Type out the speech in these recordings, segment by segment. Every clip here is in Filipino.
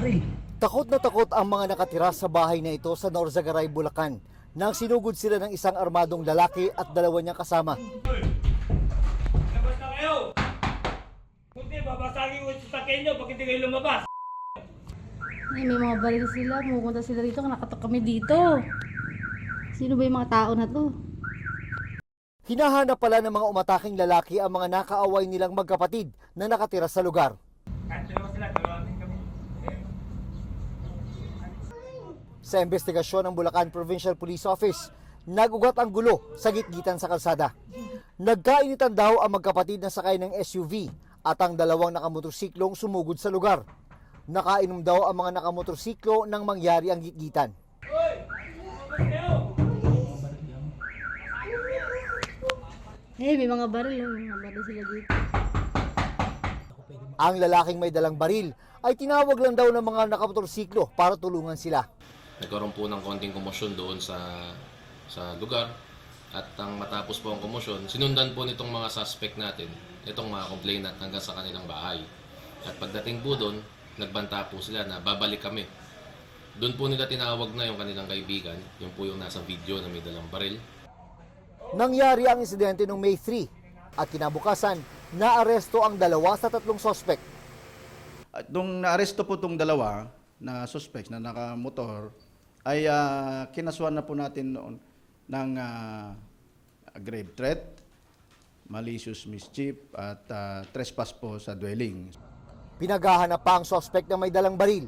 baril. Takot na takot ang mga nakatira sa bahay na ito sa Norzagaray, Bulacan nang sinugod sila ng isang armadong lalaki at dalawa niyang kasama. Labas na kayo! Kunti, babasagin ko sa sakyan nyo pag hindi kayo lumabas. Ay, may mga baril sila. Pumunta sila dito. Nakatok kami dito. Sino ba yung mga tao na to? Hinahanap pala ng mga umataking lalaki ang mga nakaaway nilang magkapatid na nakatira sa lugar. Kahit dalawa sila, dalawa din kami. Sa investigasyon ng Bulacan Provincial Police Office, nag-ugat ang gulo sa gitgitan sa kalsada. Nagkainitan daw ang magkapatid na sakay ng SUV at ang dalawang nakamotorsiklong sumugod sa lugar. Nakainom daw ang mga nakamotorsiklo nang mangyari ang gitgitan. Hoy! Lumabas kayo! Eh, may mga baril. May mga baril sila dito. Ang lalaking may dalang baril ay tinawag lang daw ng mga nakamotorsiklo para tulungan sila. Nagkaroon po ng konting komosyon doon sa lugar at ang matapos po ang komosyon, sinundan po nitong mga suspect natin, itong mga complainant hanggang sa kanilang bahay. At pagdating po doon, nagbanta po sila na babalik kami. Doon po nila tinawag na yung kanilang kaibigan, yung po yung nasa video na may dalang baril. Nangyari ang insidente noong May 3 at kinabukasan, naaresto ang dalawa sa tatlong suspect. At nung naaresto po itong dalawa na suspects na nakamotor, ay kinasuhan na po natin noon ng grave threat, malicious mischief at trespass po sa dwelling. Pinaghahanap pa ang suspect na may dalang baril.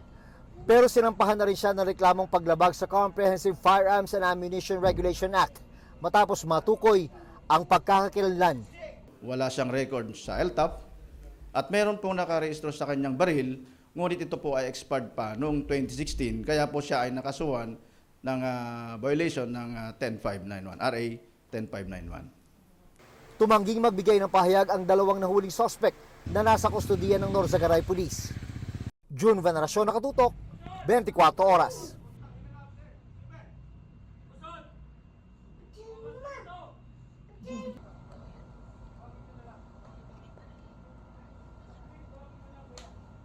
Pero sinampahan na rin siya ng reklamong paglabag sa Comprehensive Firearms and Ammunition Regulation Act matapos matukoy ang pagkakakilanlan. Wala siyang record sa LTAP at meron pong nakarehistro sa kanyang baril, ngunit ito po ay expired pa noong 2016, kaya po siya ay nakasuhan ng violation ng 10591, RA 10591. Tumangging magbigay ng pahayag ang dalawang nahuling suspect na nasa kustodiya ng Norzagaray Police. June Veneracion, Nakatutok, 24 Oras.